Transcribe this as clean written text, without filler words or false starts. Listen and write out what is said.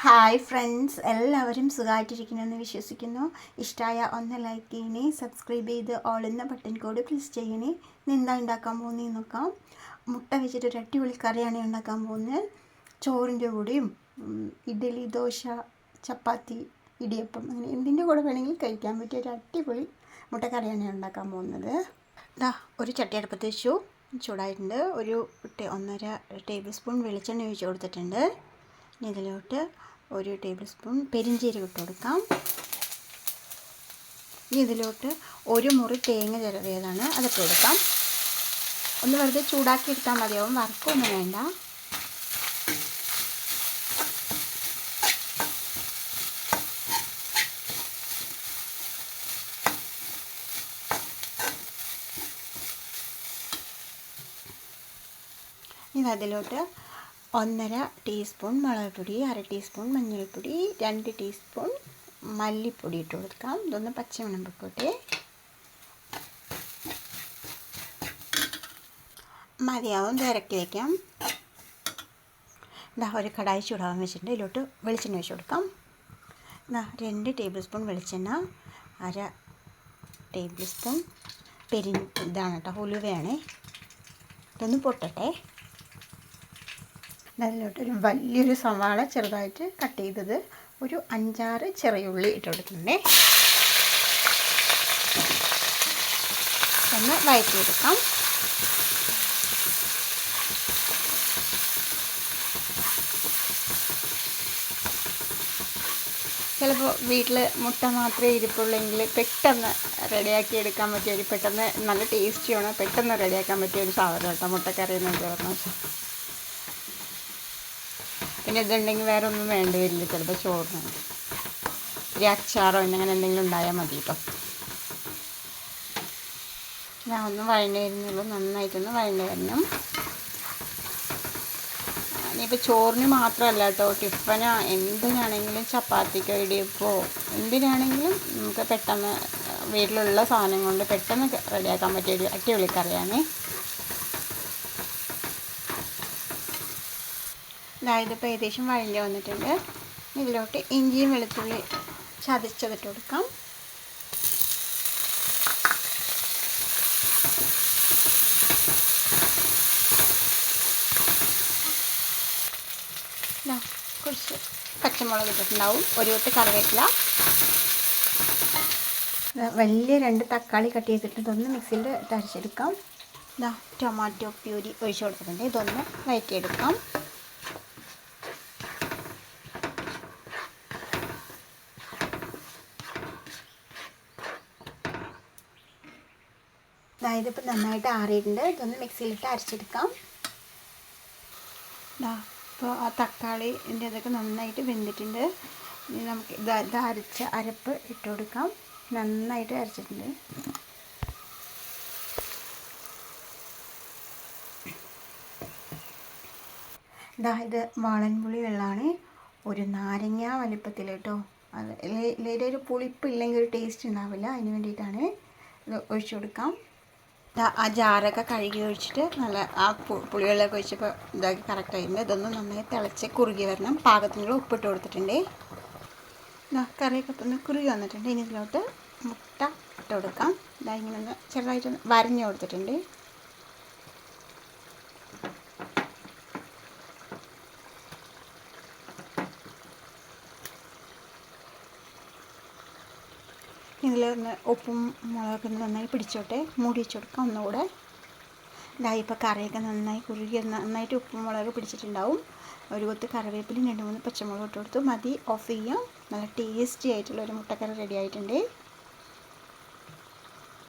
Hi friends, എല്ലാവരും സുഖമായിട്ടിരിക്കണമെന്ന് വിശ്വസിക്കുന്നു. ഇഷ്ടമായ ഒന്ന് ലൈക്ക് ചെയ്യണേ, സബ്സ്ക്രൈബ് ചെയ്ത് ഓൾ എന്ന ബട്ടൺ കോഡ് പ്രസ് ചെയ്യണേ. എന്താ ഉണ്ടാക്കാൻ പോകുന്നതെന്ന് നോക്കാം. മുട്ട വെച്ചിട്ട് ഒരു അടിപൊളി കറിയാണ് ഉണ്ടാക്കാൻ പോകുന്നത്. ചോറിൻ്റെ കൂടെയും ഇഡ്ഡലി, ദോശ, ചപ്പാത്തി, ഇടിയപ്പം അങ്ങനെ എന്തിൻ്റെ കൂടെ വേണമെങ്കിലും കഴിക്കാൻ പറ്റിയ ഒരു അടിപൊളി മുട്ടക്കറിയാണ് ഉണ്ടാക്കാൻ പോകുന്നത്. ഒരു ചട്ടി അടുപ്പത്ത് വെച്ചു, ചൂടായിട്ടുണ്ട്. 1.5 ടേബിൾ സ്പൂൺ വെളിച്ചെണ്ണ ഒഴിച്ച് കൊടുത്തിട്ടുണ്ട്. ഇതിലോട്ട് 1 ടേബിൾ സ്പൂൺ പെരിഞ്ചീരകം ഇട്ട് കൊടുക്കാം. ഇതിലോട്ട് 1 മുറി തേങ്ങ ചിരവിയതാണ്, അതിട്ട് കൊടുക്കാം. ഒന്ന് വെറുതെ ചൂടാക്കി എടുത്താൽ മതിയാവും, വറുക്കൊന്നും വേണ്ട. അതിലോട്ട് 1.5 ടീസ്പൂൺ മുളക് പൊടി, 1/2 ടീസ്പൂൺ മഞ്ഞൾപ്പൊടി, 2 ടീസ്പൂൺ മല്ലിപ്പൊടി ഇട്ട് കൊടുക്കാം. ഇതൊന്ന് പച്ചമണം പൊക്കോട്ടെ. മതിയാവും, ഇറക്കി വയ്ക്കാം. ഒരു കടായി ചൂടാവാൻ വെച്ചിട്ടുണ്ട്. ഇതിലോട്ട് വെളിച്ചെണ്ണ ഒഴിച്ച് കൊടുക്കാം. 2 ടേബിൾ സ്പൂൺ വെളിച്ചെണ്ണ, 1/2 ടേബിൾ സ്പൂൺ ഇതാണ് കേട്ടോ, ഉലുവയാണ്. ഇതൊന്ന് പൊട്ടട്ടെ. അതിലോട്ട് വലിയൊരു സവാള ചെറുതായിട്ട് കട്ട് ചെയ്തത്, 5-6 ചെറിയ ഉള്ളി ഇട്ട് കൊടുക്കുന്നുണ്ട്. ഒന്ന് വഴറ്റിയെടുക്കാം. ചിലപ്പോൾ വീട്ടിൽ മുട്ട മാത്രമേ ഇരിപ്പുള്ളെങ്കിൽ പെട്ടെന്ന് റെഡിയാക്കി എടുക്കാൻ പറ്റിയ പെട്ടെന്ന് നല്ല ടേസ്റ്റിയാണ്, പെട്ടെന്ന് റെഡിയാക്കാൻ പറ്റിയ ഒരു സാധനം കേട്ടോ മുട്ടക്കറി എന്നൊക്കെ പറഞ്ഞാൽ. പിന്നെ ഇതുണ്ടെങ്കിൽ വേറെ ഒന്നും വേണ്ടി വരില്ല, ചിലപ്പോൾ ചോറിന് ഒരു അച്ചാറോ അങ്ങനെ എന്തെങ്കിലും ഉണ്ടായാൽ മതി കേട്ടോ. ഞാൻ ഒന്ന് വഴണ്ടി വരുന്നുള്ളൂ, നന്നായിട്ടൊന്ന് വഴണ്ടി വരണം. ഇനിയിപ്പോൾ ചോറിന് മാത്രമല്ല കേട്ടോ, ടിഫന എന്തിനാണെങ്കിലും, ചപ്പാത്തിക്കോ ഇടിയപ്പോ എന്തിനാണെങ്കിലും നമുക്ക് പെട്ടെന്ന് വീട്ടിലുള്ള സാധനം കൊണ്ട് പെട്ടെന്ന് റെഡിയാക്കാൻ പറ്റിയ ഒരു അടിപൊളി കറിയാണ്. ഇതിപ്പോൾ ഏകദേശം വഴഞ്ഞ് വന്നിട്ടുണ്ട്. ഇതിലോട്ട് ഇഞ്ചിയും വെളുത്തുള്ളി ചതച്ചതിട്ട് കൊടുക്കാം. കുറച്ച് പച്ചമുളക് ഇട്ടിട്ടുണ്ടാവും, 1 കൊത്ത് കറിവേപ്പില, വലിയ 2 തക്കാളി കട്ട് ചെയ്തിട്ട് ഇതൊന്ന് മിക്സിയിൽ അരച്ചെടുക്കാം. ടൊമാറ്റോ പ്യൂരി ഒഴിച്ച് കൊടുത്തിട്ടുണ്ട്. ഇതൊന്ന് വഴറ്റിയെടുക്കാം. ഇതിപ്പോൾ നന്നായിട്ട് ആറിയിട്ടുണ്ട്. ഇതൊന്ന് മിക്സിയിലിട്ട് അരച്ചെടുക്കാം. ഇപ്പോൾ ആ തക്കാളിൻ്റെ ഇതൊക്കെ നന്നായിട്ട് വെന്തിട്ടുണ്ട്. ഇനി നമുക്ക് ഇത് അരച്ച അരപ്പ് ഇട്ട് കൊടുക്കാം. നന്നായിട്ട് അരച്ചിട്ടുണ്ട്. ഇത് വാളൻപുളി വെള്ളമാണ്, 1 നാരങ്ങ വലിപ്പത്തിൽ കേട്ടോ. അത് ഇതിൻ്റെ ഒരു പുളിപ്പ് ഇല്ലെങ്കിൽ ഒരു ടേസ്റ്റ് ഉണ്ടാവില്ല, അതിന് വേണ്ടിയിട്ടാണ്. ഇത് ഒഴിച്ചു കൊടുക്കാം. ആ ജാറൊക്കെ കഴുകി ഒഴിച്ചിട്ട് നല്ല ആ പുളിവെള്ളമൊക്കെ ഒഴിച്ചപ്പോൾ ഇതാക്കി കറക്റ്റായിട്ടുണ്ട്. ഇതൊന്ന് നന്നായി തിളച്ച് കുറുകി വരണം. പാകത്തിനുള്ള ഉപ്പിട്ട് കൊടുത്തിട്ടുണ്ട്. കറിയൊക്കെ ഒന്ന് കുറുകി വന്നിട്ടുണ്ട്. ഇനി ഇതിലോട്ട് മുട്ട ഇട്ട് കൊടുക്കാം. ഇങ്ങനെ ഒന്ന് ചെറുതായിട്ടൊന്ന് വരഞ്ഞു കൊടുത്തിട്ടുണ്ട്. ഇതിലൊന്ന് ഉപ്പും മുളകൊക്കെ നന്നായി പിടിച്ചോട്ടെ. മൂടി വെച്ച് കൊടുക്കാം ഒന്നുകൂടെ. ഇപ്പോൾ കറിയൊക്കെ നന്നായി കുറുകി നന്നായിട്ട് ഉപ്പും മുളക് പിടിച്ചിട്ടുണ്ടാവും. 1 കൊത്ത് കറിവേപ്പിലും 2-3 പച്ചമുളക് ഇട്ട് കൊടുത്തു. മതി, ഓഫ് ചെയ്യാം. നല്ല ടേസ്റ്റി ആയിട്ടുള്ളൊരു മുട്ടക്കറി റെഡി ആയിട്ടുണ്ട്.